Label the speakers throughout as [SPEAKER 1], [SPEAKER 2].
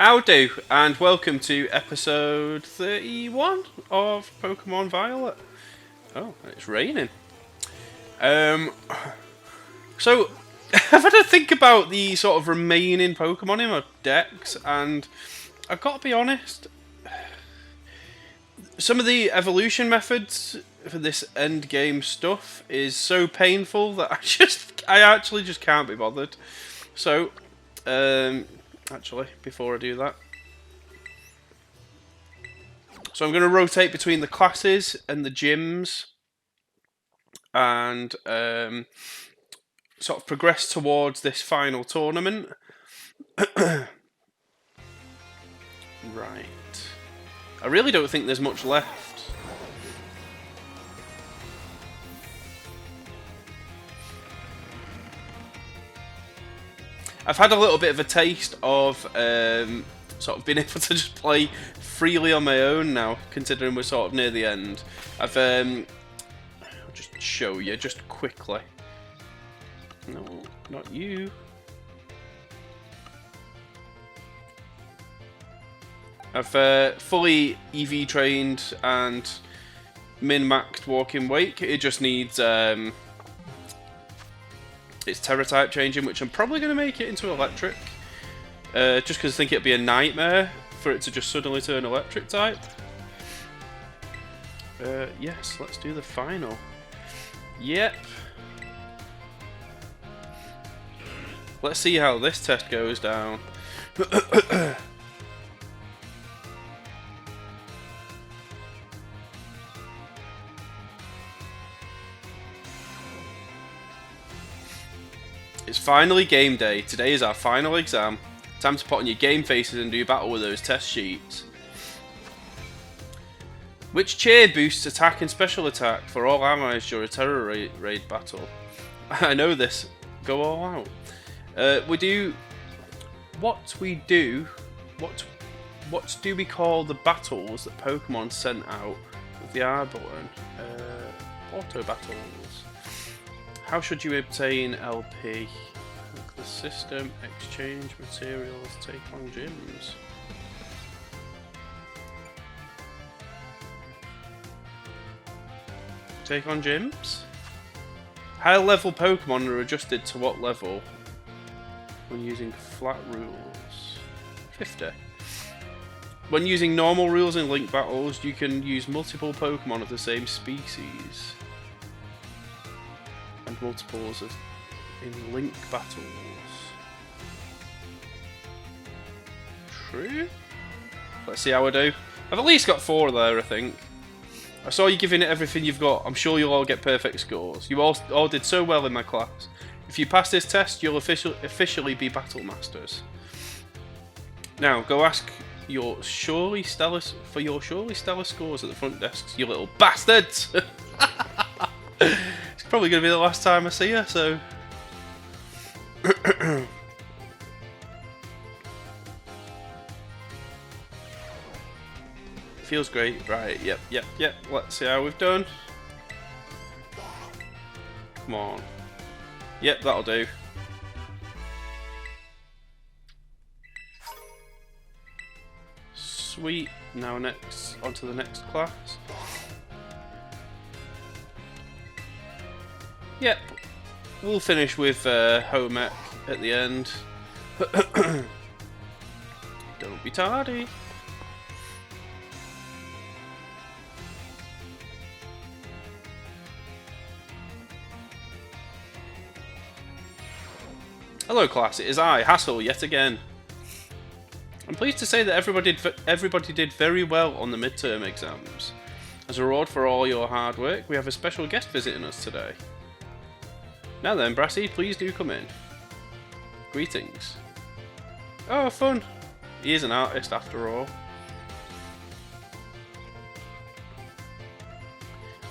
[SPEAKER 1] Howdy, and welcome to episode 31 of Pokemon Violet. Oh, it's raining. So, I've had to think about the sort of remaining Pokemon in my decks, and I've got to be honest, some of the evolution methods for this end game stuff is so painful that I actually just can't be bothered. So, actually, before I do that, so I'm going to rotate between the classes and the gyms, and sort of progress towards this final tournament. Right. I really don't think there's much left. I've had a little bit of a taste of sort of being able to just play freely on my own now, considering we're sort of near the end. I'll just show you just quickly. No, not you. I've fully EV trained and min-maxed Walking Wake. It just needs its Terra type changing, which I'm probably going to make it into electric. Just because I think it'd be a nightmare for it to just suddenly turn electric type. Yes, let's do the final. Yep. Let's see how this test goes down. It's finally game day. Today is our final exam. Time to put on your game faces and do battle with those test sheets. Which cheer boosts attack and special attack for all allies during a terror raid battle? I know this. Go all out. What do we call the battles that Pokemon sent out with the R button? Auto battles. How should you obtain LP? Hack the system, exchange materials, take on gyms. Take on gyms? Higher level Pokemon are adjusted to what level when using flat rules? 50. When using normal rules in link battles, you can use multiple Pokemon of the same species. And multiples in link battles. True? Let's see how I do. I've at least got 4 there, I think. I saw you giving it everything you've got. I'm sure you'll all get perfect scores. You all did so well in my class. If you pass this test, you'll officially be Battle Masters. Now, go ask your surely stellar scores at the front desks, you little bastards! It's probably going to be the last time I see her, so... Feels great. Right, yep. Let's see how we've done. Come on. Yep, that'll do. Sweet. Now onto the next class. Yep. We'll finish with home ec at the end. Don't be tardy. Hello class, it is I, Hassel, yet again. I'm pleased to say that everybody did very well on the midterm exams. As a reward for all your hard work, we have a special guest visiting us today. Now then, Brassy, please do come in. Greetings. Oh, fun. He is an artist after all.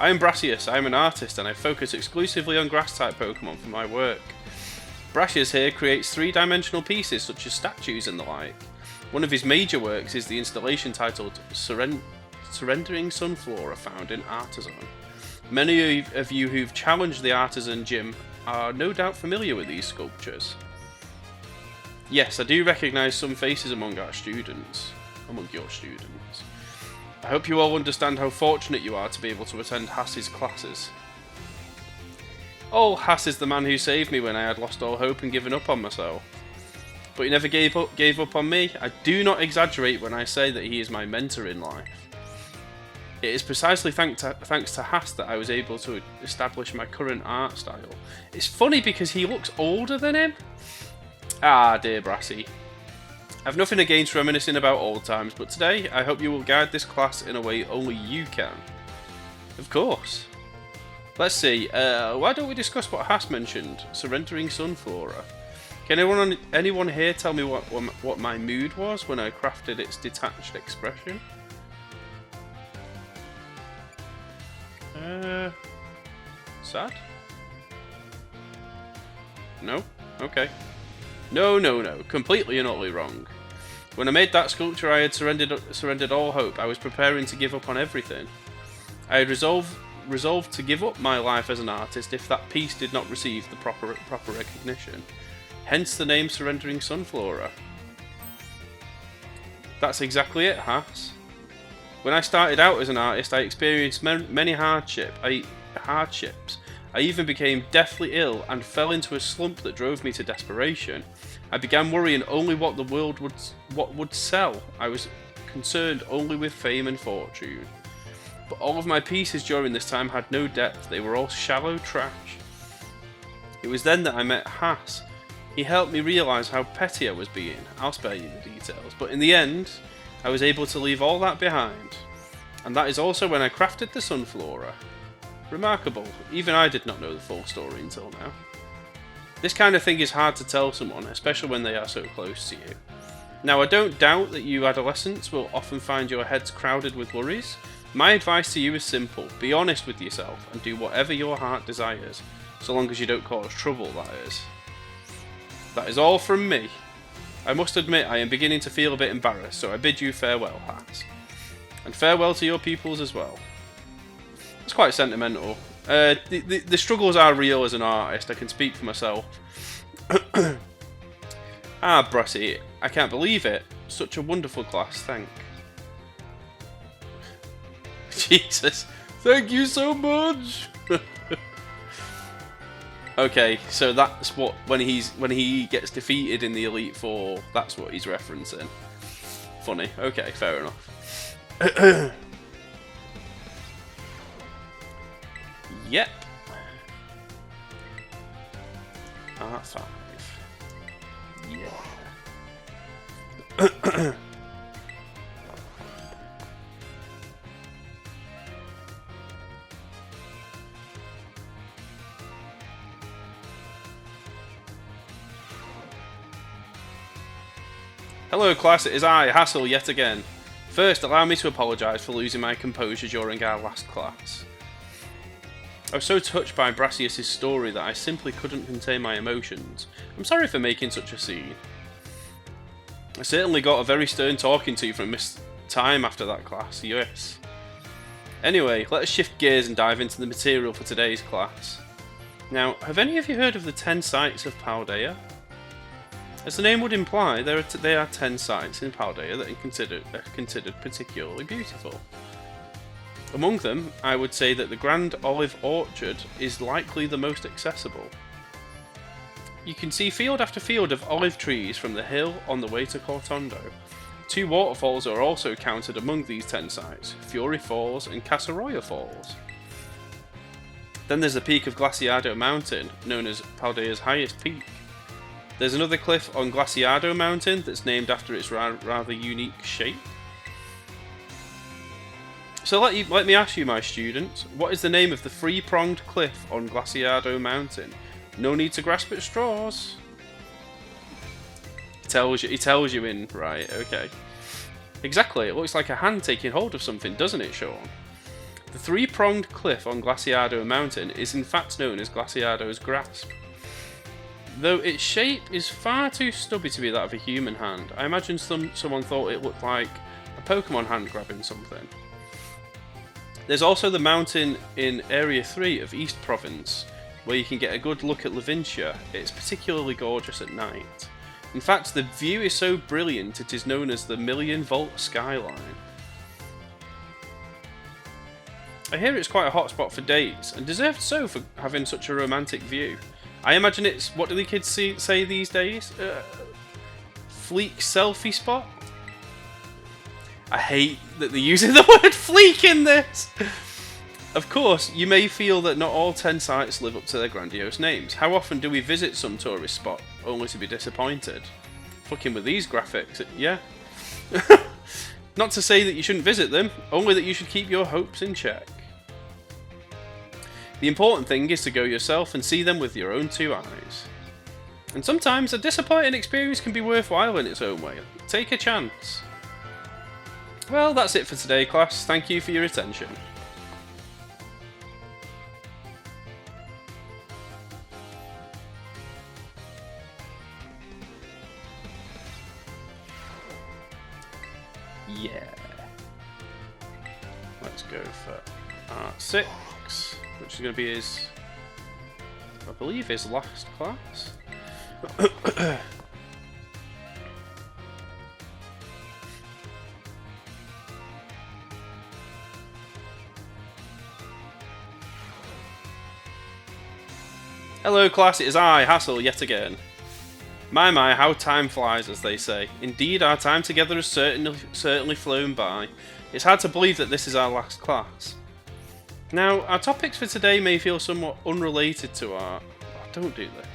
[SPEAKER 1] I am Brassius, I am an artist, and I focus exclusively on grass-type Pokemon for my work. Brassius here creates 3-dimensional pieces such as statues and the like. One of his major works is the installation titled Surrendering Sunflora found in Artisan. Many of you who've challenged the Artisan gym are no doubt familiar with these sculptures. Yes, I do recognise some faces among your students. I hope you all understand how fortunate you are to be able to attend Hass's classes. Oh, Hass is the man who saved me when I had lost all hope and given up on myself. But he never gave up on me. I do not exaggerate when I say that he is my mentor in life. It is precisely thanks to Hass that I was able to establish my current art style. It's funny because he looks older than him. Ah, dear Brassy. I've nothing against reminiscing about old times, but today I hope you will guide this class in a way only you can. Of course. Let's see, why don't we discuss what Hass mentioned? Surrendering Sunflora. Can anyone here tell me what my mood was when I crafted its detached expression? Sad? No? Okay. No. Completely and utterly wrong. When I made that sculpture, I had surrendered all hope. I was preparing to give up on everything. I had resolved to give up my life as an artist if that piece did not receive the proper recognition. Hence the name Surrendering Sunflora. That's exactly it, Hass. When I started out as an artist, I experienced many hardships. I even became deathly ill and fell into a slump that drove me to desperation. I began worrying only what the world would sell. I was concerned only with fame and fortune. But all of my pieces during this time had no depth. They were all shallow trash. It was then that I met Hass. He helped me realise how petty I was being. I'll spare you the details. But in the end, I was able to leave all that behind. And that is also when I crafted the Sunflora. Remarkable. Even I did not know the full story until now. This kind of thing is hard to tell someone, especially when they are so close to you. Now, I don't doubt that you adolescents will often find your heads crowded with worries. My advice to you is simple. Be honest with yourself and do whatever your heart desires, so long as you don't cause trouble, that is. That is all from me. I must admit I am beginning to feel a bit embarrassed, so I bid you farewell, Hass. And farewell to your pupils as well. It's quite sentimental. The struggles are real as an artist, I can speak for myself. Ah, Brassy, I can't believe it. Such a wonderful class, thank. Jesus, thank you so much! Okay, so that's what, when he gets defeated in the Elite Four, that's what he's referencing. Funny, okay, fair enough. Yep. R5. Yeah. Hello class, it is I, Hassel, yet again. First, allow me to apologise for losing my composure during our last class. I was so touched by Brassius' story that I simply couldn't contain my emotions. I'm sorry for making such a scene. I certainly got a very stern talking to from Miss Time after that class, yes. Anyway, let us shift gears and dive into the material for today's class. Now, have any of you heard of the 10 sites of Paldea? As the name would imply, there are 10 sites in Paldea that are considered particularly beautiful. Among them, I would say that the Grand Olive Orchard is likely the most accessible. You can see field after field of olive trees from the hill on the way to Cortondo. 2 waterfalls are also counted among these 10 sites, Fury Falls and Cascarrafa Falls. Then there's the peak of Glaciado Mountain, known as Paldea's highest peak. There's another cliff on Glaciado Mountain that's named after its rather unique shape. So let me ask you, my student, what is the name of the 3-pronged cliff on Glaciado Mountain? No need to grasp at straws. He tells you in, right, okay. Exactly, it looks like a hand taking hold of something, doesn't it, Sean? The 3-pronged cliff on Glaciado Mountain is in fact known as Glaciado's grasp. Though its shape is far too stubby to be that of a human hand, I imagine someone thought it looked like a Pokemon hand grabbing something. There's also the mountain in Area 3 of East Province, where you can get a good look at Levincia. It's particularly gorgeous at night. In fact, the view is so brilliant it is known as the million-volt skyline. I hear it's quite a hot spot for dates, and deserved so for having such a romantic view. I imagine it's, what do the kids say these days? Fleek selfie spot? I hate that they're using the word fleek in this! Of course, you may feel that not all 10 sites live up to their grandiose names. How often do we visit some tourist spot, only to be disappointed? Fucking with these graphics, yeah. Not to say that you shouldn't visit them, only that you should keep your hopes in check. The important thing is to go yourself and see them with your own 2 eyes. And sometimes a disappointing experience can be worthwhile in its own way. Take a chance. Well, that's it for today, class. Thank you for your attention. Yeah. Let's go for Art 6, which is going to be his, I believe, his last class. Hello class, it is I, Hassel, yet again. My, how time flies, as they say. Indeed, our time together has certainly flown by. It's hard to believe that this is our last class. Now, our topics for today may feel somewhat unrelated to art. Oh, don't do this.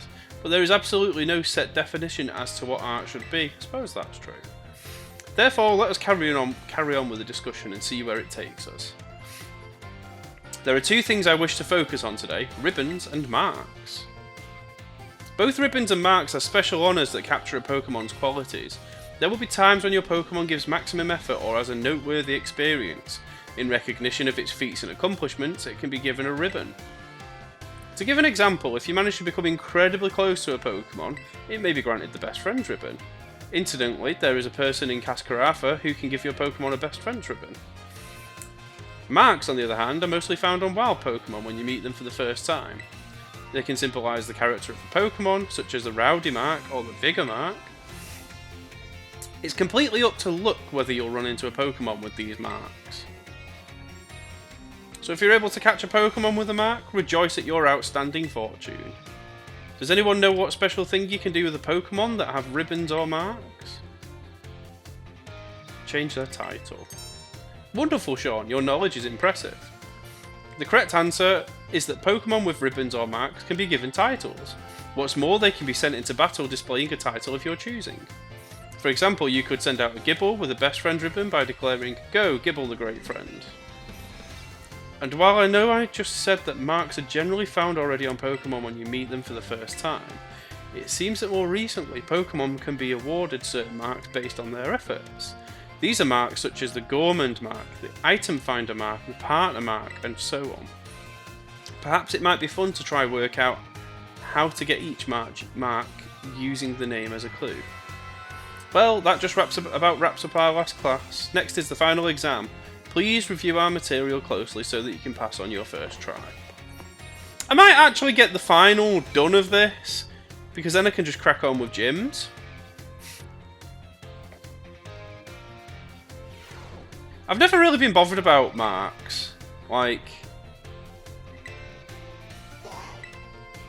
[SPEAKER 1] But there is absolutely no set definition as to what art should be. I suppose that's true. Therefore, let us carry on with the discussion and see where it takes us. There are 2 things I wish to focus on today, ribbons and marks. Both ribbons and marks are special honours that capture a Pokemon's qualities. There will be times when your Pokemon gives maximum effort or has a noteworthy experience. In recognition of its feats and accomplishments, it can be given a ribbon. To give an example, if you manage to become incredibly close to a Pokemon, it may be granted the Best Friends ribbon. Incidentally, there is a person in Cascarrafa who can give your Pokemon a Best Friends ribbon. Marks, on the other hand, are mostly found on wild Pokemon when you meet them for the first time. They can symbolise the character of the Pokemon, such as the Rowdy mark or the Vigor mark. It's completely up to luck whether you'll run into a Pokemon with these marks. So if you're able to catch a Pokemon with a mark, rejoice at your outstanding fortune. Does anyone know what special thing you can do with a Pokemon that have ribbons or marks? Change their title. Wonderful, Sean, your knowledge is impressive. The correct answer is that Pokemon with ribbons or marks can be given titles. What's more, they can be sent into battle displaying a title of your choosing. For example, you could send out a Gibble with a Best Friend ribbon by declaring, "Go, Gibble the Great Friend." And while I know I just said that marks are generally found already on Pokemon when you meet them for the first time, it seems that more recently Pokemon can be awarded certain marks based on their efforts. These are marks such as the Gourmand mark, the Item Finder mark, the Partner mark, and so on. Perhaps it might be fun to try work out how to get each mark using the name as a clue. Well, that just wraps up our last class. Next is the final exam. Please review our material closely so that you can pass on your first try. I might actually get the final done of this, because then I can just crack on with gyms. I've never really been bothered about marks. Like,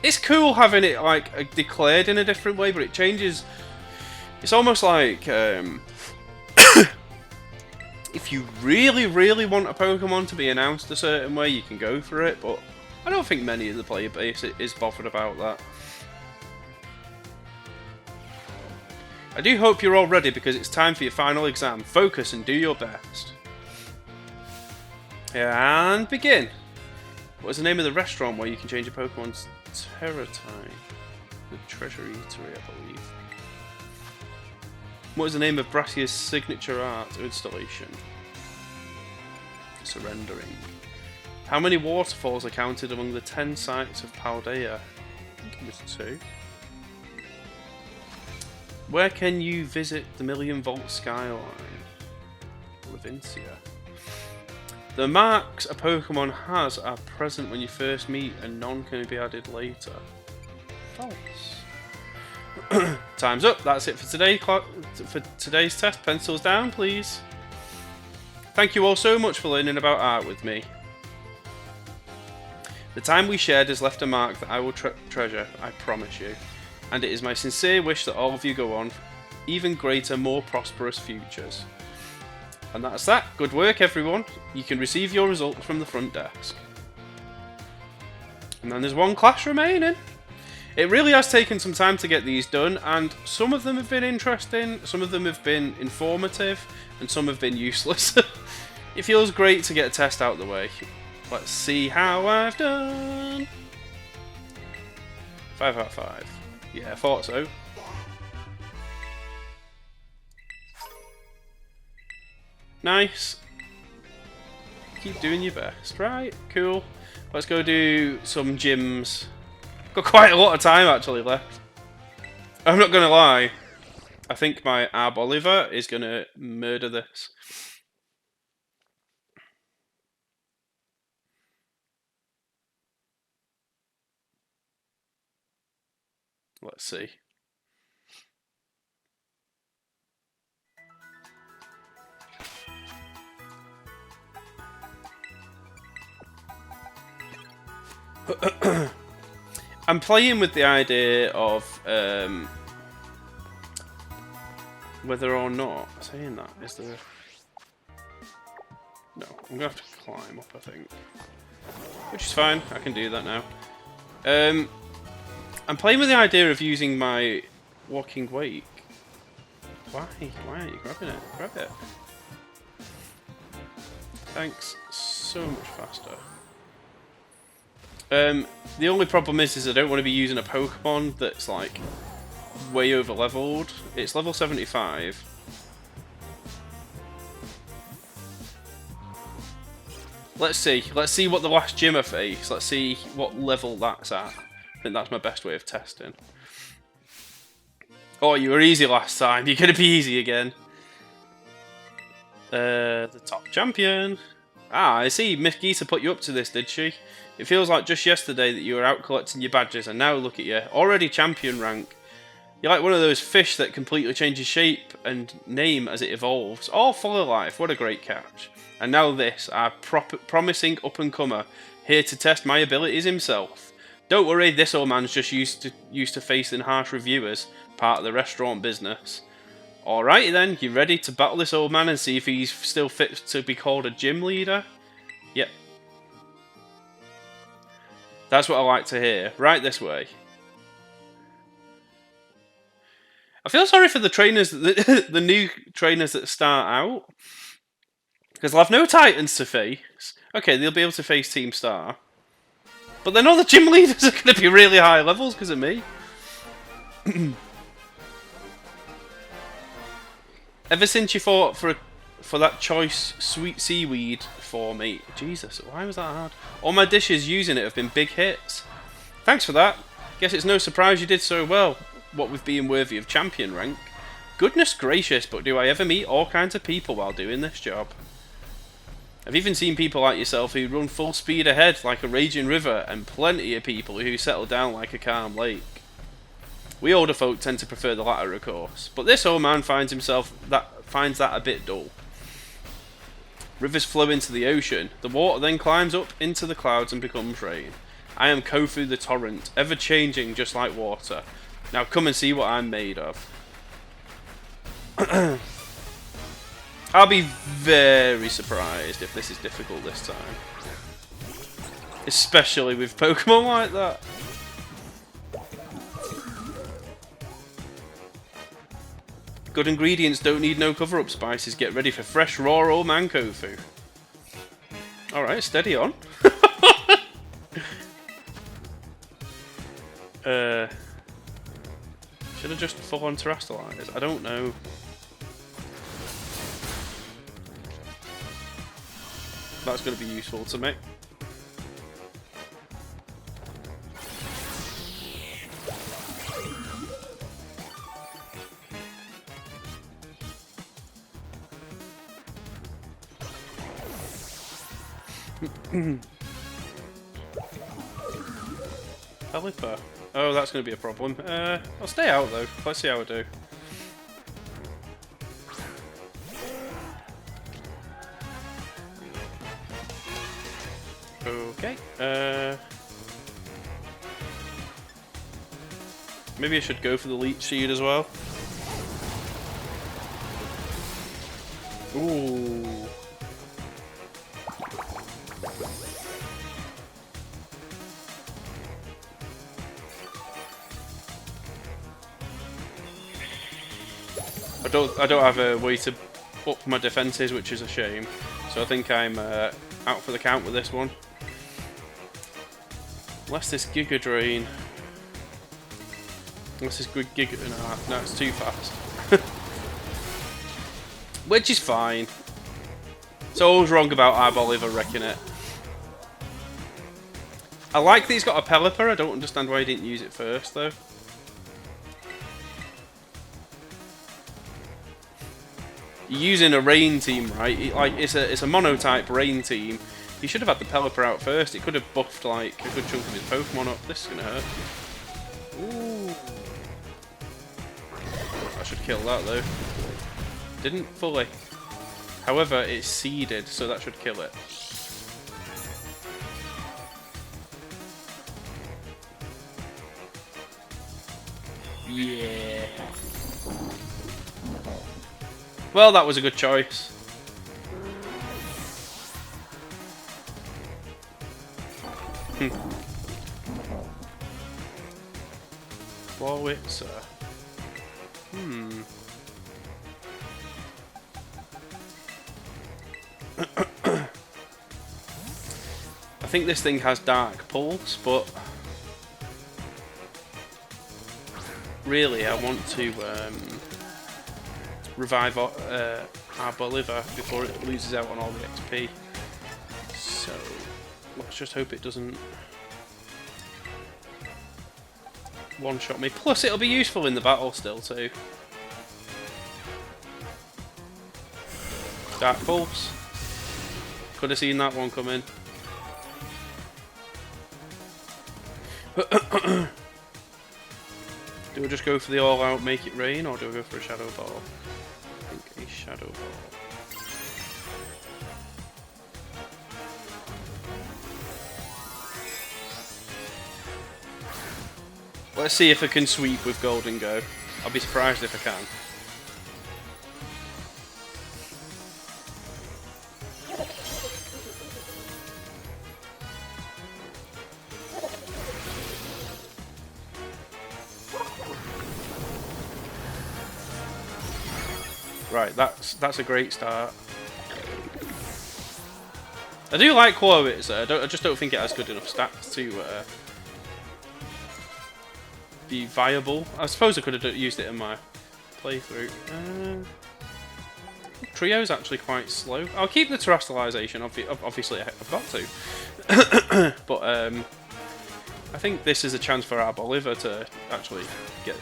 [SPEAKER 1] it's cool having it like declared in a different way, but it changes. It's almost like if you really want a Pokemon to be announced a certain way, you can go for it, but I don't think many of the player base is bothered about that. I do hope you're all ready because it's time for your final exam. Focus and do your best. And begin. What is the name of the restaurant where you can change a Pokemon's Terra type? The Treasure Eatery, I believe. What is the name of Brassia's signature art or installation? Surrendering. How many waterfalls are counted among the 10 sites of Paldea? I think it was 2. Where can you visit the million-volt skyline? Levincia. The marks a Pokemon has are present when you first meet and none can be added later. False. Time's up. That's it for today. For today's test. Pencils down, please. Thank you all so much for learning about art with me. The time we shared has left a mark that I will treasure, I promise you. And it is my sincere wish that all of you go on even greater, more prosperous futures. And that's that. Good work, everyone. You can receive your results from the front desk. And then there's one class remaining. It really has taken some time to get these done, and some of them have been interesting, some of them have been informative, and some have been useless. It feels great to get a test out of the way. Let's see how I've done. 5 out of 5. Yeah, I thought so. Nice. Keep doing your best. Right, cool. Let's go do some gyms. Got quite a lot of time actually left. I'm not gonna lie. I think my Ab Oliver is gonna murder this. Let's see. I'm playing with the idea of whether or not, saying that, is there... No, I'm going to have to climb up, I think. Which is fine, I can do that now. I'm playing with the idea of using my walking wake. Why? Why aren't you grabbing it? Grab it. Thanks. So much faster. The only problem is I don't want to be using a Pokemon that's like way over leveled. It's level 75. Let's see what the last gym I face. Let's see what level that's at. I think that's my best way of testing. Oh, you were easy last time. You're gonna be easy again. The top champion. Ah, I see. Miss Geeta put you up to this, did she? It feels like just yesterday that you were out collecting your badges, and now look at you, already champion rank. You're like one of those fish that completely changes shape and name as it evolves. All full of life. What a great catch. And now this, our promising up-and-comer, here to test my abilities himself. Don't worry, this old man's just used to facing harsh reviewers, part of the restaurant business. Alrighty then, you ready to battle this old man and see if he's still fit to be called a gym leader? Yep. That's what I like to hear. Right this way. I feel sorry for the trainers, the new trainers that start out. Because they'll have no Titans to face. Okay, they'll be able to face Team Star. But then all the gym leaders are going to be really high levels because of me. Ever since you fought for that choice sweet seaweed for me. Jesus, why was that hard? All my dishes using it have been big hits. Thanks for that. Guess it's no surprise you did so well, what with being worthy of champion rank. Goodness gracious, but do I ever meet all kinds of people while doing this job. I've even seen people like yourself who run full speed ahead like a raging river, and plenty of people who settle down like a calm lake. We older folk tend to prefer the latter, of course, but this old man finds that a bit dull. Rivers flow into the ocean, the water then climbs up into the clouds and becomes rain. I am Kofu the torrent, ever changing just like water. Now come and see what I'm made of. I'll be very surprised if this is difficult this time. Especially with Pokemon like that. Good ingredients don't need no cover-up spices. Get ready for fresh, raw old man Kofu. Alright, steady on. Should I just full on terrestrialize? I don't know. That's going to be useful to me. Pelipper. Oh, that's going to be a problem. I'll stay out though. Let's see how I do. Okay. Maybe I should go for the leech seed as well. Ooh. I don't have a way to up my defences, which is a shame. So I think I'm out for the count with this one. Unless this Giga Drain. Unless this good Giga. No, it's too fast. Which is fine. So I was wrong about Arboliver wrecking it. I like that he's got a Pelipper. I don't understand why he didn't use it first, though. You're using a rain team, right? It's a mono-type rain team. He should have had the Pelipper out first. It could have buffed like a good chunk of his Pokemon up. This is gonna hurt. Ooh. I should kill that though. Didn't fully. However, it's seeded, so that should kill it. Yeah. Well, that was a good choice. Florwitzer. I think this thing has Dark Pulse, but really I want to revive Arboliver before it loses out on all the XP. So let's just hope it doesn't one-shot me. Plus it'll be useful in the battle still too. Dark Pulse. Could have seen that one coming. Do I just go for the all-out make it rain, or do I go for a Shadow Ball? I think a Shadow Ball. Let's see if I can sweep with Golden Go. I'll be surprised if I can. Right, that's a great start. I do like Quowitzer. I just don't think it has good enough stats to be viable. I suppose I could have used it in my playthrough. Trio's actually quite slow. I'll keep the Terrestrialization. Obviously, I've got to. But I think this is a chance for Arboliver to actually get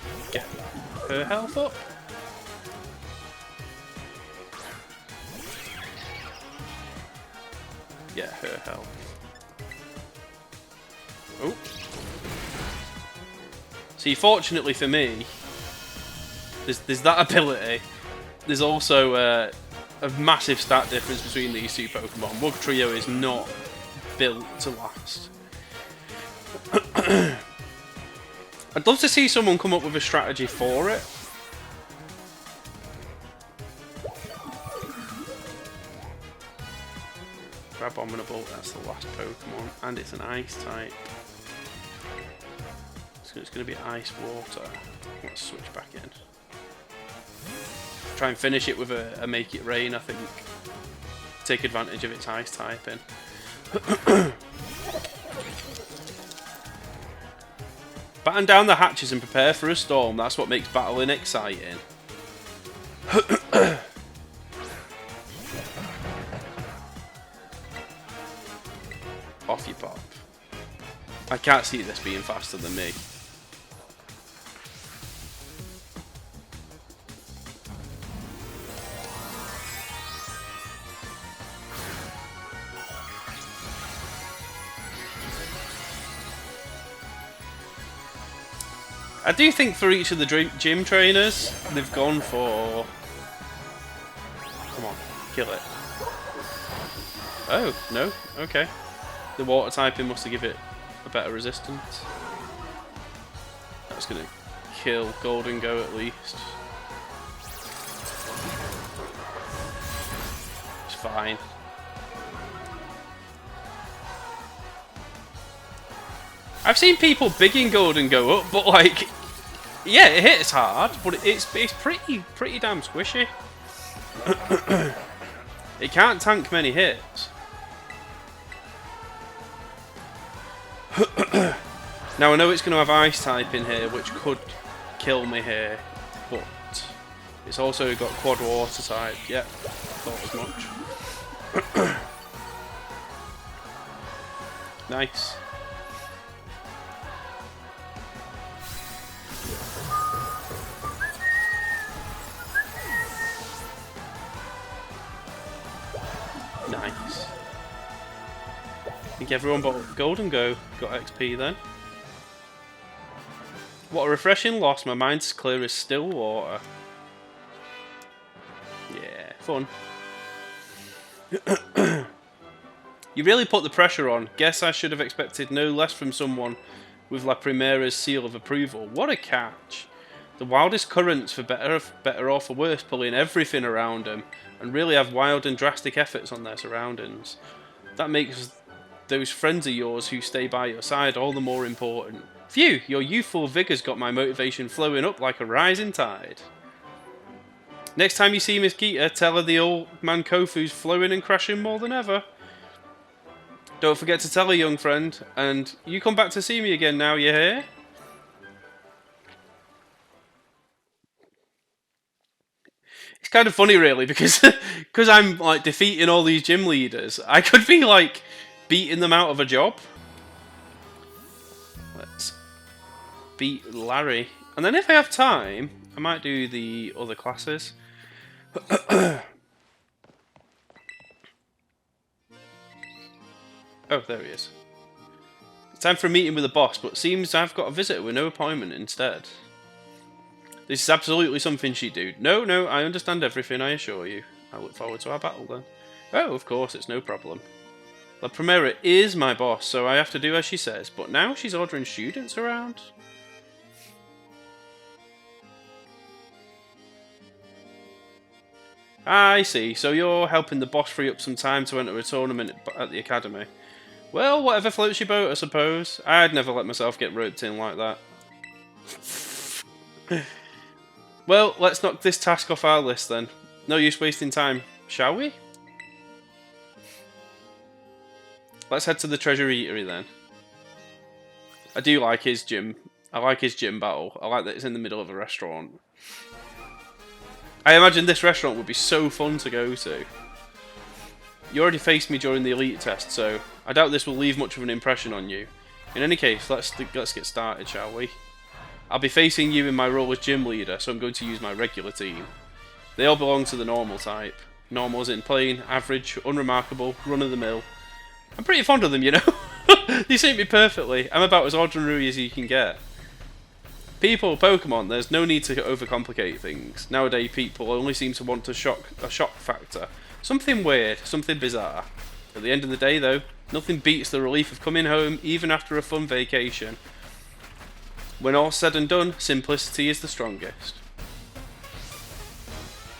[SPEAKER 1] her health up. Yeah, her health. Oh. See, fortunately for me, there's that ability. There's also a massive stat difference between these two Pokemon. Bug Trio is not built to last. I'd love to see someone come up with a strategy for it. Abominable, that's the last Pokemon, and it's an Ice type. So it's going to be Ice Water. Let's switch back in. Try and finish it with a Make It Rain, I think. Take advantage of its Ice typing. Batten down the hatches and prepare for a storm. That's what makes battling exciting. Off you pop. I can't see this being faster than me. I do think for each of the gym trainers, they've gone for... Come on, kill it. Oh, no? Okay. The water typing must have give it a better resistance. That's going to kill Golden Go at least. It's fine. I've seen people bigging Golden Go up, but like, yeah, it hits hard, but it's pretty damn squishy. It can't tank many hits. Now I know it's going to have Ice type in here, which could kill me here, but it's also got Quad Water type. Yep, thought as much. Nice. Nice. I think everyone but Golden Go got XP then. What a refreshing loss. My mind's clear as still water. Yeah, fun. You really put the pressure on. Guess I should have expected no less from someone with La Primera's seal of approval. What a catch. The wildest currents, for better or for worse, pulling everything around them, and really have wild and drastic efforts on their surroundings. That makes those friends of yours who stay by your side all the more important. Phew, your youthful vigour's got my motivation flowing up like a rising tide. Next time you see Miss Geeta, tell her the old man Kofu's flowing and crashing more than ever. Don't forget to tell her, young friend, and you come back to see me again now, you hear? It's kind of funny, really, because I'm like defeating all these gym leaders. I could be like beating them out of a job. Let's beat Larry, and then if I have time, I might do the other classes. Oh, there he is. It's time for a meeting with the boss, but it seems I've got a visitor with no appointment instead. This is absolutely something she'd do. No, I understand everything, I assure you. I look forward to our battle then. Oh, of course, it's no problem. La Primera is my boss, so I have to do as she says, but now she's ordering students around? I see, so you're helping the boss free up some time to enter a tournament at the academy. Well, whatever floats your boat, I suppose. I'd never let myself get roped in like that. Well, let's knock this task off our list then. No use wasting time, shall we? Let's head to the Treasure Eatery then. I do like his gym. I like his gym battle. I like that it's in the middle of a restaurant. I imagine this restaurant would be so fun to go to. You already faced me during the elite test, so I doubt this will leave much of an impression on you. In any case, let's get started, shall we? I'll be facing you in my role as gym leader, so I'm going to use my regular team. They all belong to the normal type. Normal as in plain, average, unremarkable, run-of-the-mill. I'm pretty fond of them, you know. They suit me perfectly. I'm about as ordinary as you can get. People, Pokemon, there's no need to overcomplicate things. Nowadays, people only seem to want a shock factor. Something weird, something bizarre. At the end of the day, though, nothing beats the relief of coming home, even after a fun vacation. When all's said and done, simplicity is the strongest.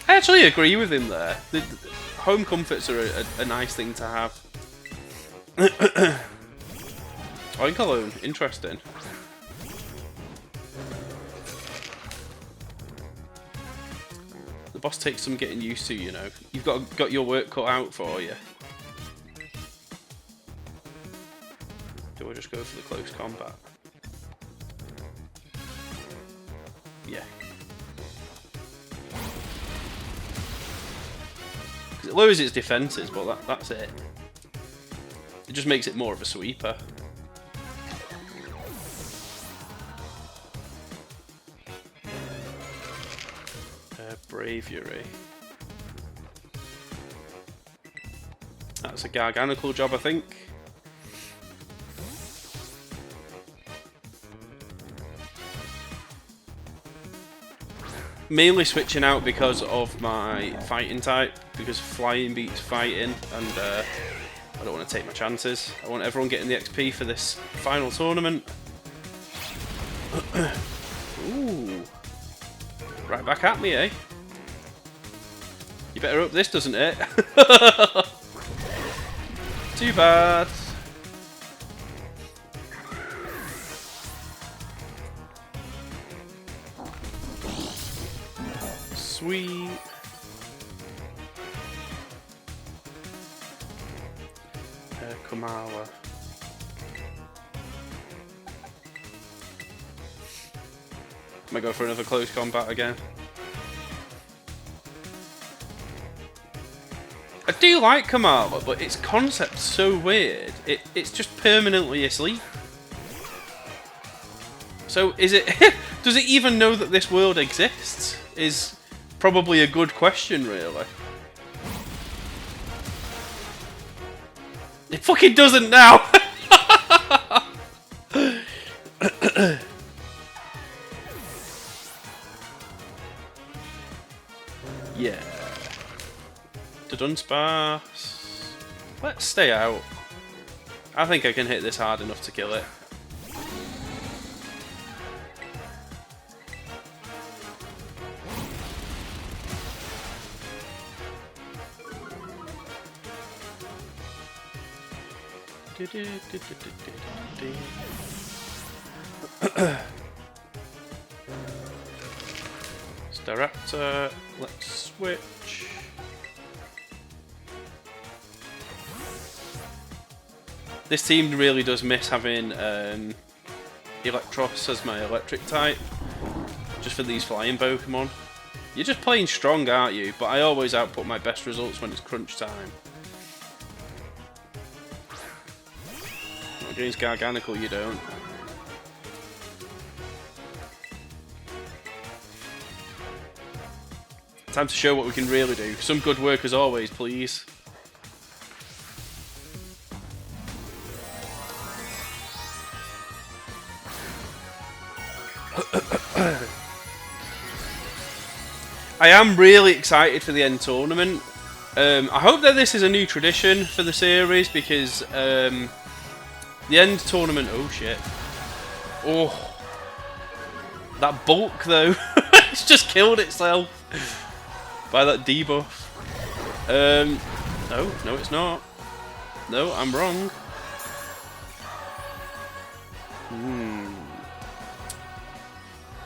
[SPEAKER 1] I actually agree with him there. The home comforts are a nice thing to have. Oinkologne, interesting. The boss takes some getting used to, you know. You've got your work cut out for you. Do I just go for the close combat? Yeah. Because it lowers its defences, but that's it. It just makes it more of a sweeper. Bravery. That's a garganical job, I think. mainly switching out because of my fighting type, because flying beats fighting, and I don't want to take my chances. I want everyone getting the XP for this final tournament. Ooh. Right back at me, eh? You better hope this doesn't hit. Too bad. Sweet. Kamala. Might go for another close combat again. I do like Kamala, but its concept's so weird. It's just permanently asleep. So is it? Does it even know that this world exists? Is probably a good question, really. It fucking doesn't now. Yeah. The Dunsparce. Let's stay out. I think I can hit this hard enough to kill it. Staraptor, let's switch. This team really does miss having Electros as my electric type, just for these flying Pokemon. You're just playing strong, aren't you? But I always output my best results when it's crunch time. Not against Garganical, you don't. Time to show what we can really do. Some good work as always, please. I am really excited for the end tournament. I hope that this is a new tradition for the series, because the end tournament... Oh shit. Oh. That bulk though. It's just killed itself by that debuff. No, it's not. No, I'm wrong.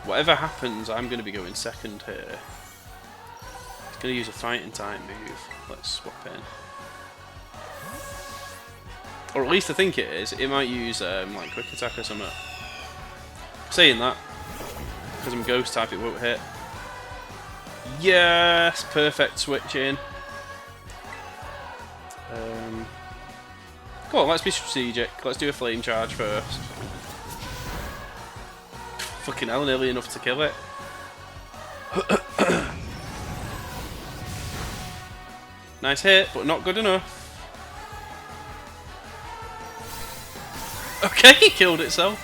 [SPEAKER 1] Whatever happens, I'm going to be going second here. It's going to use a fighting type move. Let's swap in. Or at least I think it is. It might use like quick attack or something. Saying that, because I'm ghost type, it won't hit. Yes, perfect switching. Come on, let's be strategic. Let's do a flame charge first. Fucking hell, nearly enough to kill it. Nice hit, but not good enough. Okay, he killed itself.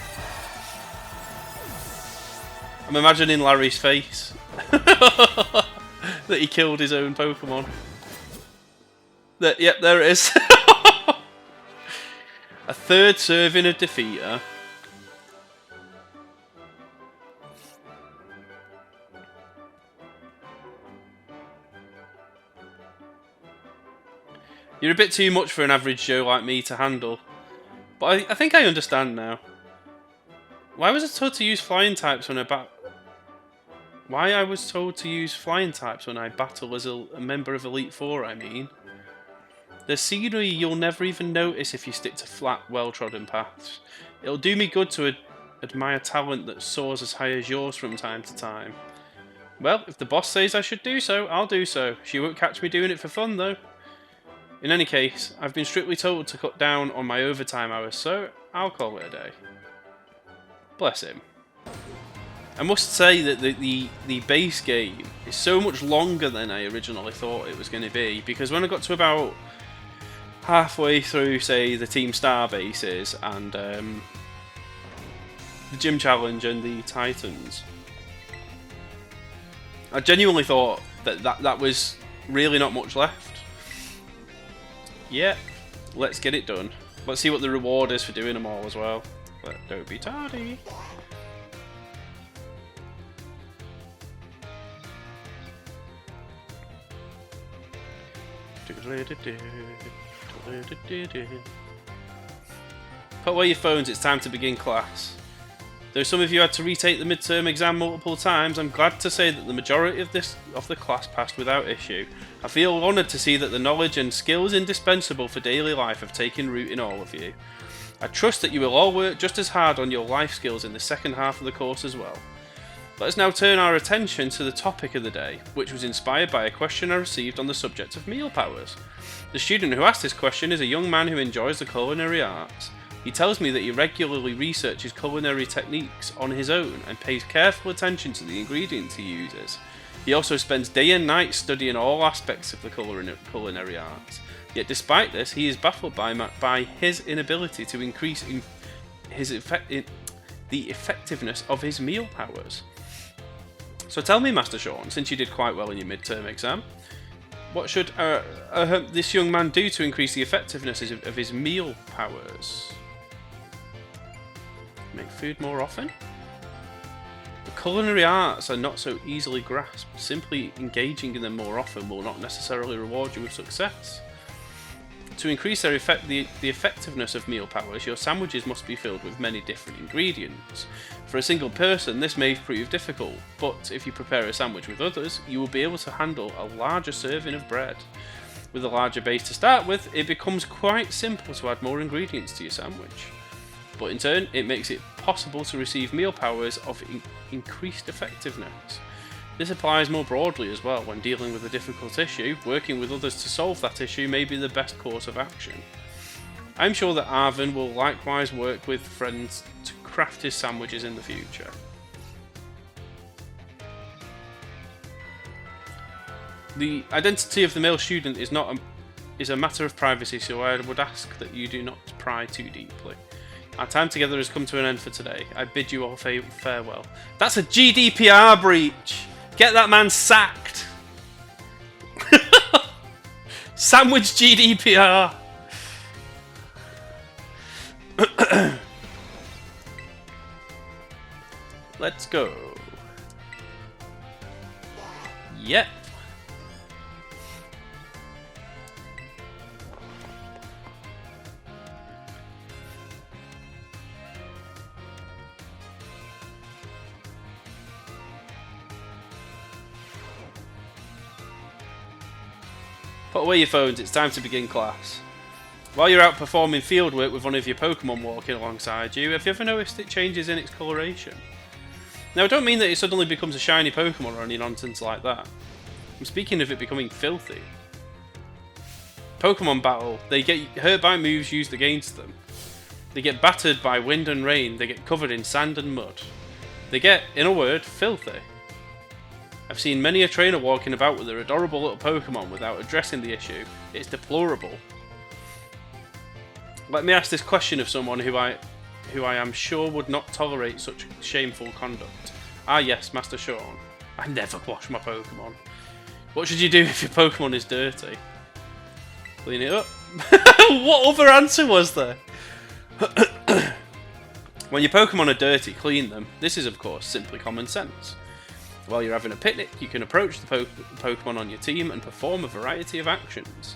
[SPEAKER 1] I'm imagining Larry's face. That he killed his own Pokemon. Yep, there it is. A third serving of Defeater. You're a bit too much for an average Joe like me to handle. But I think I understand now. Why was I told to use flying types when I battle as a member of Elite Four, I mean? There's scenery you'll never even notice if you stick to flat, well-trodden paths. It'll do me good to admire talent that soars as high as yours from time to time. Well, if the boss says I should do so, I'll do so. She won't catch me doing it for fun, though. In any case, I've been strictly told to cut down on my overtime hours, so I'll call it a day. Bless him. I must say that the base game is so much longer than I originally thought it was going to be, because when I got to about halfway through, say, the Team Star bases and the Gym Challenge and the Titans, I genuinely thought that was really not much left. Yeah, let's get it done. Let's see what the reward is for doing them all as well. But don't be tardy. Put away your phones, it's time to begin class. Though some of you had to retake the midterm exam multiple times, I'm glad to say that the majority of the class passed without issue. I feel honoured to see that the knowledge and skills indispensable for daily life have taken root in all of you. I trust that you will all work just as hard on your life skills in the second half of the course as well. Let us now turn our attention to the topic of the day, which was inspired by a question I received on the subject of meal powers. The student who asked this question is a young man who enjoys the culinary arts. He tells me that he regularly researches culinary techniques on his own and pays careful attention to the ingredients he uses. He also spends day and night studying all aspects of the culinary arts. Yet despite this, he is baffled by his inability to increase the effectiveness of his meal powers. So tell me, Master Sean, since you did quite well in your midterm exam, what should this young man do to increase the effectiveness of his meal powers? Make food more often? The culinary arts are not so easily grasped. Simply engaging in them more often will not necessarily reward you with success. To increase the effectiveness of meal powers, your sandwiches must be filled with many different ingredients. For a single person, this may prove difficult, but if you prepare a sandwich with others, you will be able to handle a larger serving of bread. With a larger base to start with, it becomes quite simple to add more ingredients to your sandwich. But in turn, it makes it possible to receive meal powers of increased effectiveness. This applies more broadly as well. When dealing with a difficult issue, working with others to solve that issue may be the best course of action. I'm sure that Arvin will likewise work with friends to craft his sandwiches in the future. The identity of the male student is a matter of privacy, so I would ask that you do not pry too deeply. Our time together has come to an end for today. I bid you all farewell. That's a GDPR breach! Get that man sacked! Sandwich GDPR! Let's go. Yep. Put away your phones, it's time to begin class. While you're out performing fieldwork with one of your Pokemon walking alongside you, have you ever noticed it changes in its coloration? Now I don't mean that it suddenly becomes a shiny Pokemon or any nonsense like that. I'm speaking of it becoming filthy. Pokemon battle, they get hurt by moves used against them. They get battered by wind and rain, they get covered in sand and mud. They get, in a word, filthy. I've seen many a trainer walking about with their adorable little Pokemon without addressing the issue. It's deplorable. Let me ask this question of someone who I am sure would not tolerate such shameful conduct. Ah yes, Master Sean. I never wash my Pokemon. What should you do if your Pokemon is dirty? Clean it up. What other answer was there? When your Pokemon are dirty, clean them. This is of course simply common sense. While you're having a picnic, you can approach the Pokemon on your team and perform a variety of actions.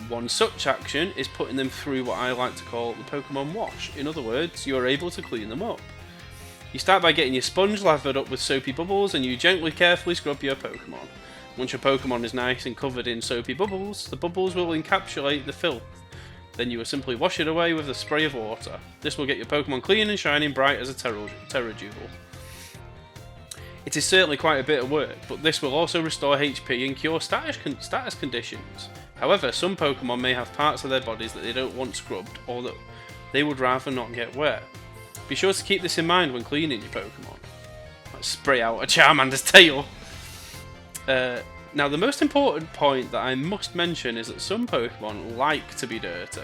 [SPEAKER 1] One such action is putting them through what I like to call the Pokemon wash. In other words, you are able to clean them up. You start by getting your sponge lathered up with soapy bubbles and you gently carefully scrub your Pokemon. Once your Pokemon is nice and covered in soapy bubbles, the bubbles will encapsulate the filth. Then you will simply wash it away with a spray of water. This will get your Pokemon clean and shining bright as a Terrajewel. It is certainly quite a bit of work, but this will also restore HP and cure status conditions. However, some Pokemon may have parts of their bodies that they don't want scrubbed, or that they would rather not get wet. Be sure to keep this in mind when cleaning your Pokemon. Let's spray out a Charmander's tail. Now the most important point that I must mention is that some Pokemon like to be dirty.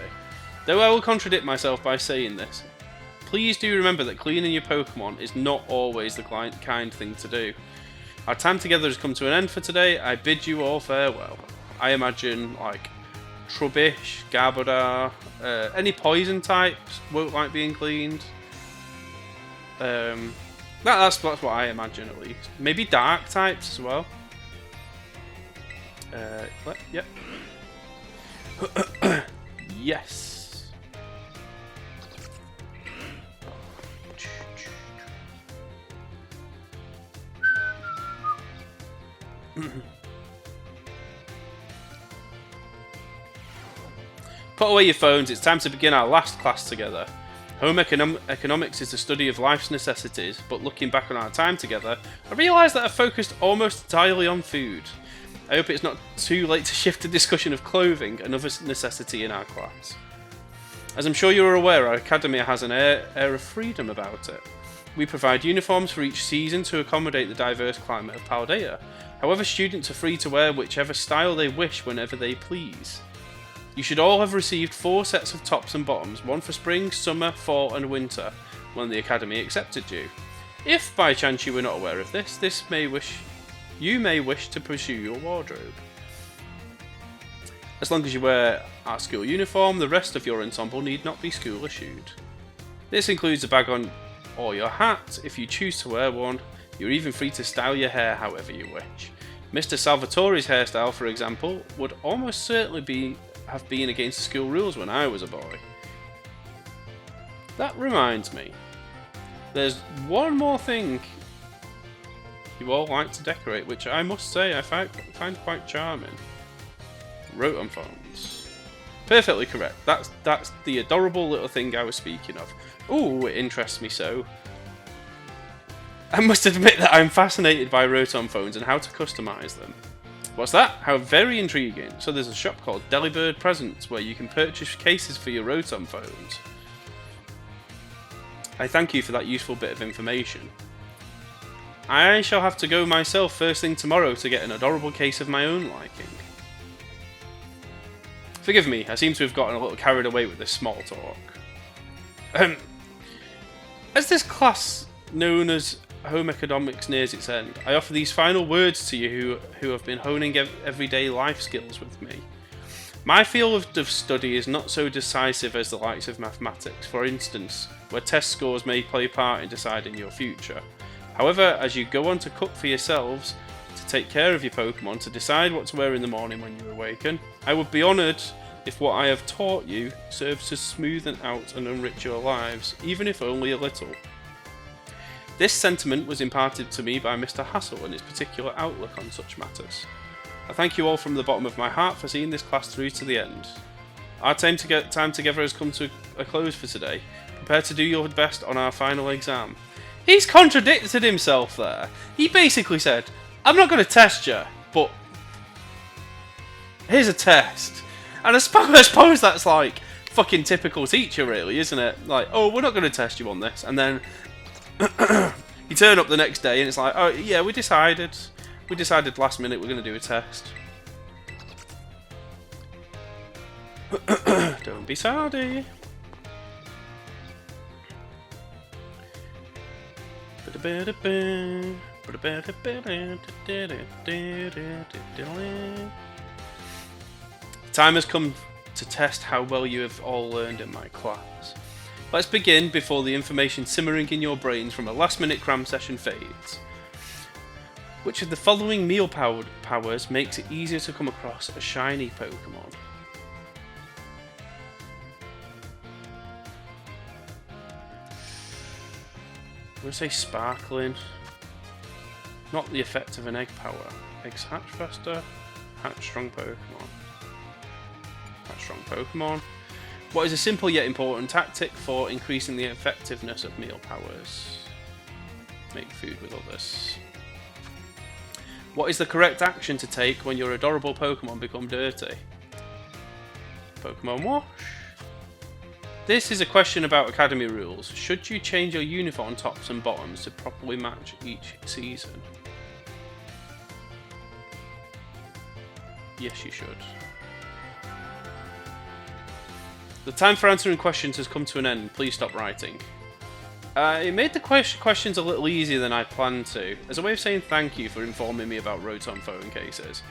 [SPEAKER 1] Though I will contradict myself by saying this, please do remember that cleaning your Pokemon is not always the kind thing to do. Our time together has come to an end for today. I bid you all farewell. I imagine, like, Trubbish, Garbodor, any poison types won't like being cleaned. That's what I imagine, at least. Maybe dark types as well. Yep. Yes. Put away your phones, it's time to begin our last class together. Home economics is the study of life's necessities, but looking back on our time together, I realise that I focused almost entirely on food. I hope it's not too late to shift the discussion of clothing, another necessity in our class. As I'm sure you're aware, our academy has an air of freedom about it. We provide uniforms for each season to accommodate the diverse climate of Paldea. However, students are free to wear whichever style they wish whenever they please. You should all have received 4 sets of tops and bottoms, one for spring, summer, fall and winter, when the academy accepted you. If by chance you were not aware of this, you may wish to pursue your wardrobe. As long as you wear our school uniform, the rest of your ensemble need not be school issued. This includes a bag on or your hat. If you choose to wear one, you're even free to style your hair however you wish. Mr. Salvatore's hairstyle, for example, would almost certainly have been against the school rules when I was a boy. That reminds me, there's one more thing you all like to decorate, which I must say I find quite charming. Rotom phones. Perfectly correct. That's the adorable little thing I was speaking of. Ooh, it interests me so. I must admit that I'm fascinated by Rotom phones and how to customise them. What's that? How very intriguing. So there's a shop called Delibird Presents where you can purchase cases for your Rotom phones. I thank you for that useful bit of information. I shall have to go myself first thing tomorrow to get an adorable case of my own liking. Forgive me, I seem to have gotten a little carried away with this small talk. As this class known as Home Economics nears its end, I offer these final words to you who have been honing everyday life skills with me. My field of study is not so decisive as the likes of mathematics, for instance, where test scores may play a part in deciding your future. However, as you go on to cook for yourselves, to take care of your Pokemon, to decide what to wear in the morning when you awaken, I would be honoured if what I have taught you serves to smoothen out and enrich your lives, even if only a little. This sentiment was imparted to me by Mr. Hassel and his particular outlook on such matters. I thank you all from the bottom of my heart for seeing this class through to the end. Our time together has come to a close for today. Prepare to do your best on our final exam. He's contradicted himself there. He basically said, I'm not going to test you, but here's a test. And I suppose that's like fucking typical teacher really, isn't it? Like, oh, we're not going to test you on this. And then you turn up the next day and it's like, oh yeah, we decided last minute we're going to do a test. Don't be sardy. Time has come to test how well you have all learned in my class. Let's begin before the information simmering in your brains from a last-minute cram session fades. Which of the following meal powers makes it easier to come across a shiny Pokemon? I'm going to say sparkling. Not the effect of an egg power. Eggs hatch faster. Hatch strong Pokemon. Hatch strong Pokemon. What is a simple yet important tactic for increasing the effectiveness of meal powers? Make food with others. What is the correct action to take when your adorable Pokemon become dirty? Pokemon wash. This is a question about Academy rules. Should you change your uniform tops and bottoms to properly match each season? Yes, you should. The time for answering questions has come to an end. Please stop writing. It made the questions a little easier than I planned to, as a way of saying thank you for informing me about Rotom phone cases.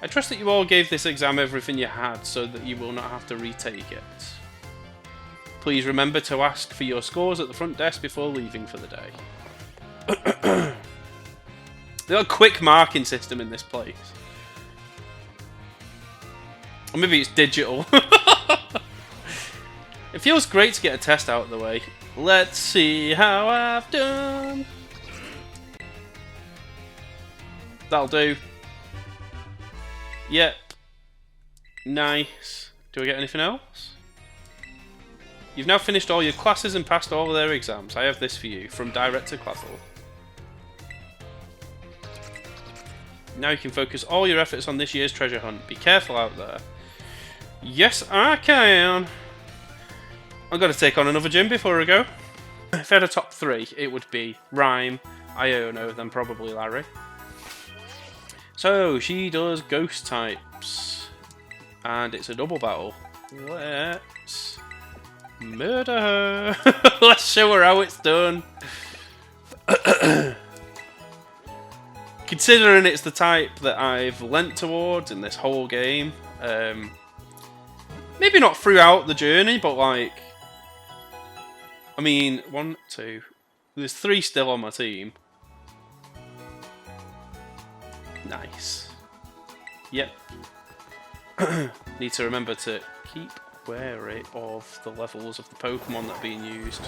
[SPEAKER 1] I trust that you all gave this exam everything you had, so that you will not have to retake it. Please remember to ask for your scores at the front desk before leaving for the day. They've got a quick marking system in this place. Or maybe it's digital. It feels great to get a test out of the way. Let's see how I've done. That'll do. Yep. Nice. Do I get anything else? You've now finished all your classes and passed all of their exams. I have this for you, from Director Clavel. Now you can focus all your efforts on this year's treasure hunt. Be careful out there. Yes, I can. I've got to take on another gym before I go. If I had a top 3, it would be Ryme, Iono, then probably Larry. So, she does ghost types. And it's a double battle. Let's murder her. Let's show her how it's done. Considering it's the type that I've lent towards in this whole game, maybe not throughout the journey, but like, I mean, 1, 2, there's 3 still on my team. Nice. Yep. Need to remember to keep wary of the levels of the Pokemon that are being used.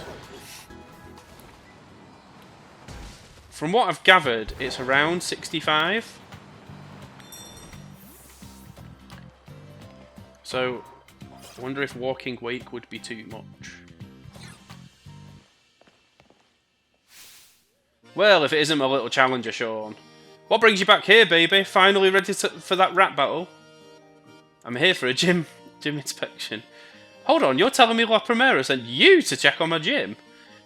[SPEAKER 1] From what I've gathered, it's around 65. So, I wonder if Walking Wake would be too much. Well, if it isn't my little challenger, Sean. What brings you back here, baby? Finally ready for that rat battle? I'm here for a gym inspection. Hold on, you're telling me La Primera sent you to check on my gym?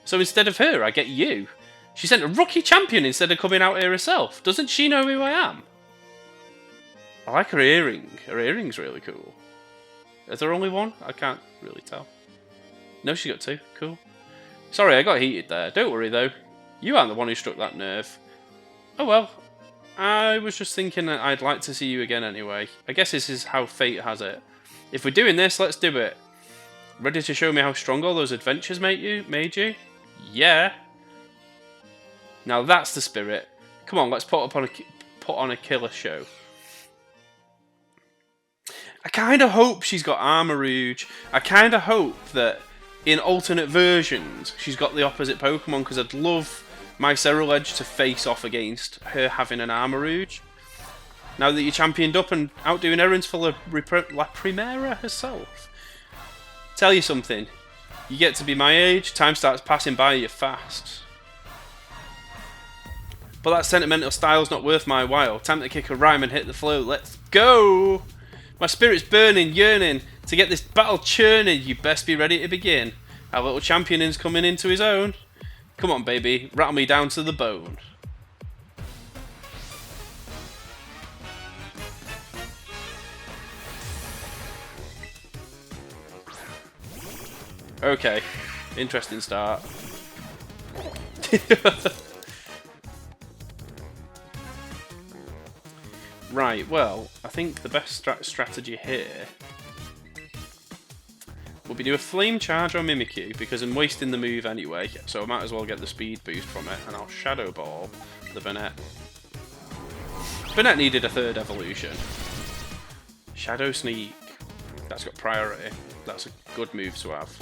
[SPEAKER 1] So instead of her, I get you. She sent a rookie champion instead of coming out here herself. Doesn't she know who I am? I like her earring. Her earring's really cool. Is there only one? I can't really tell. No, she got 2. Cool. Sorry, I got heated there. Don't worry, though. You aren't the one who struck that nerve. Oh well. I was just thinking that I'd like to see you again anyway. I guess this is how fate has it. If we're doing this, let's do it. Ready to show me how strong all those adventures made you? Yeah. Now that's the spirit. Come on, let's put on a killer show. I kind of hope she's got Armarouge. I kind of hope that in alternate versions she's got the opposite Pokemon, because I'd love my Ceruledge to face off against her having an Armarouge. Now that you're championed up and out doing errands for La Primera herself. Tell you something. You get to be my age, time starts passing by you fast. But that sentimental style's not worth my while. Time to kick a rhyme and hit the flow. Let's go! My spirit's burning, yearning to get this battle churning. You best be ready to begin. Our little champion's coming into his own. Come on, baby, rattle me down to the bone. Okay, interesting start. Right, well, I think the best strategy here will be do a Flame Charge on Mimikyu, because I'm wasting the move anyway, so I might as well get the speed boost from it, and I'll Shadow Ball the Banette. Banette needed a 3rd evolution. Shadow Sneak. That's got priority. That's a good move to have.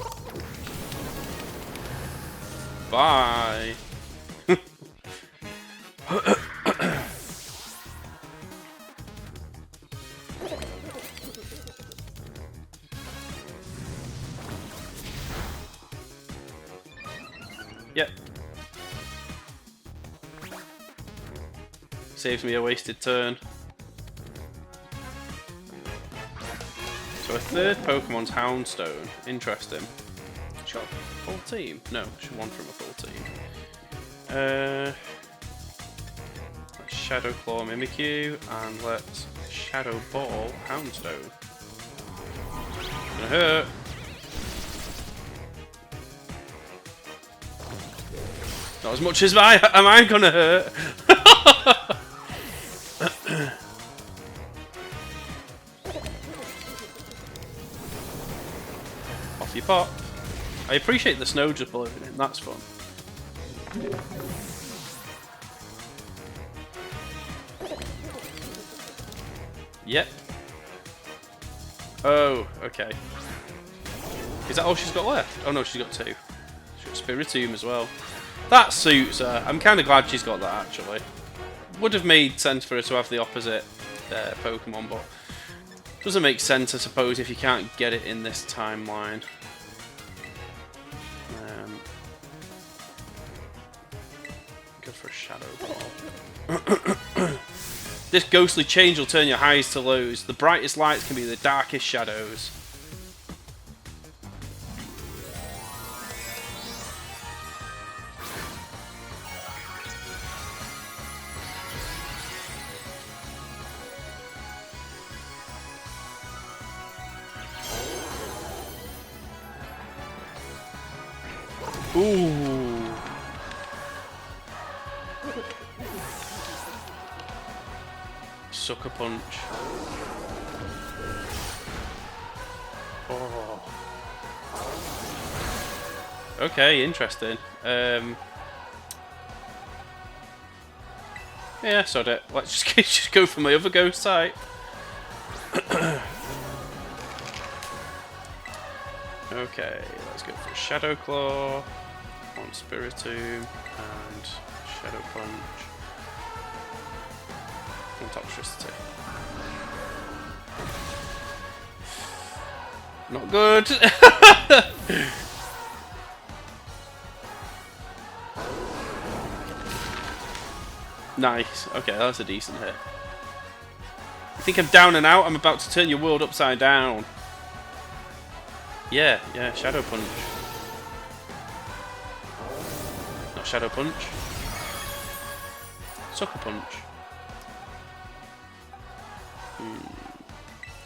[SPEAKER 1] Bye! Yep. Saves me a wasted turn. So a 3rd Pokemon's Houndstone. Interesting. She's got a full team? No, she's one from a full team. Let's Shadow Claw Mimikyu and let's Shadow Ball Houndstone. Gonna hurt. Not as much as am I gonna hurt. Off you pop. I appreciate the snow just blowing in, that's fun. Yep. Oh, okay. Is that all she's got left? Oh no, she's got 2. She's got Spiritomb as well. That suits her. I'm kind of glad she's got that, actually. Would have made sense for her to have the opposite Pokemon, but doesn't make sense, I suppose, if you can't get it in this timeline. Go for a Shadow Ball. This ghostly change will turn your highs to lows. The brightest lights can be the darkest shadows. Ooh. Sucker Punch. Oh. Okay, interesting. Yeah, sod it. Let's just go for my other ghost type. Okay, let's go for Shadow Claw on Spiritomb and Shadow Punch on Toxtricity. Not good. Nice. Okay, that's a decent hit. You think I'm down and out? I'm about to turn your world upside down. Yeah, Shadow Punch. Not Shadow Punch. Sucker Punch.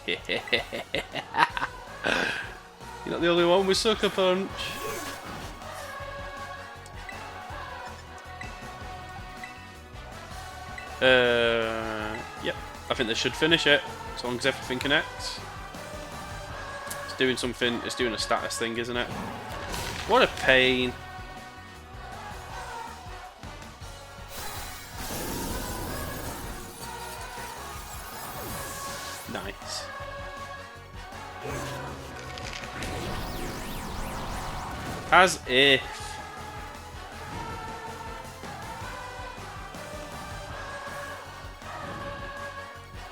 [SPEAKER 1] You're not the only one with Sucker Punch. Yep. I think they should finish it, as long as everything connects. It's doing something, it's doing a status thing, isn't it? What a pain. Nice. As if.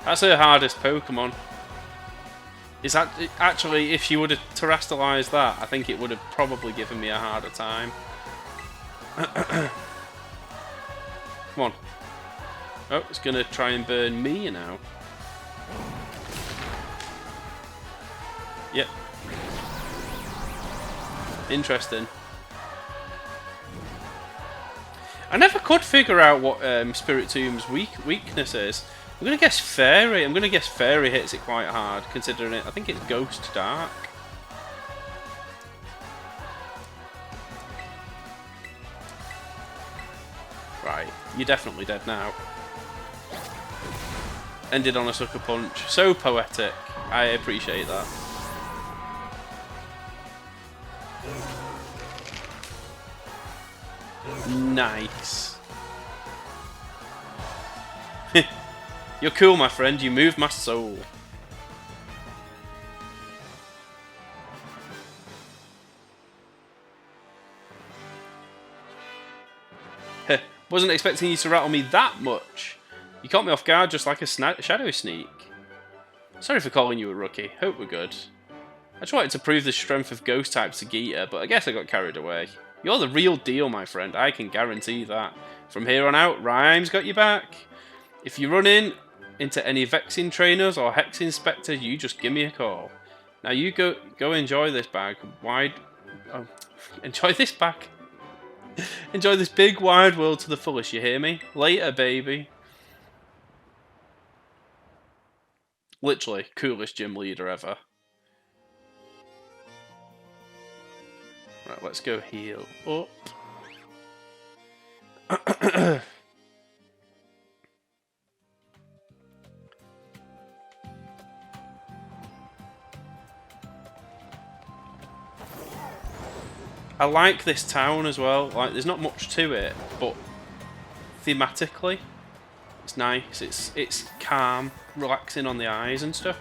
[SPEAKER 1] That's her hardest Pokemon. Is that actually, if she would have terrestrialized that, I think it would have probably given me a harder time. Come on. Oh, it's gonna try and burn me now. Yep. Interesting. I never could figure out what Spiritomb's weakness is. I'm gonna guess Fairy. I'm gonna guess Fairy hits it quite hard, considering it. I think it's Ghost Dark. Right, you're definitely dead now. Ended on a Sucker Punch. So poetic. I appreciate that. Nice. You're cool, my friend. You moved my soul. Wasn't expecting you to rattle me that much. You caught me off guard just like a Shadow Sneak. Sorry for calling you a rookie. Hope we're good. I just wanted to prove the strength of ghost types to Geeta, but I guess I got carried away. You're the real deal, my friend. I can guarantee that. From here on out, Ryme's got your back. If you run into any Vexing trainers or Hex inspectors, you just give me a call. Now you go enjoy this bag. Enjoy this bag. Enjoy this big wide world to the fullest, you hear me? Later, baby. Literally, coolest gym leader ever. Right, let's go heal up. I like this town as well. Like, there's not much to it, but thematically, it's nice. It's calm, relaxing on the eyes and stuff.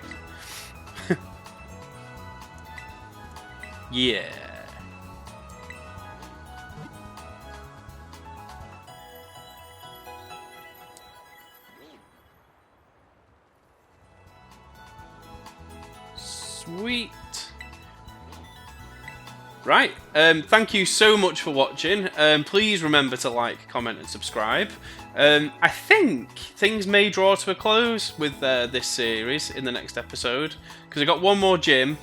[SPEAKER 1] Yeah. Sweet. Right, thank you so much for watching. Please remember to like, comment and subscribe. I think things may draw to a close with this series in the next episode, because I got one more gym,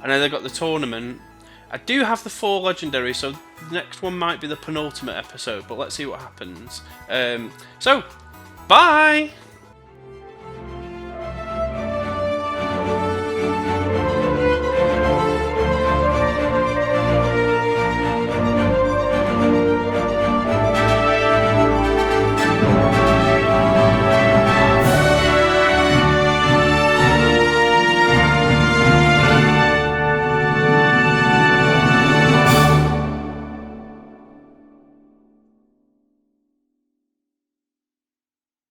[SPEAKER 1] and then I got the tournament. I do have the 4 legendaries, so the next one might be the penultimate episode, but let's see what happens. So, bye!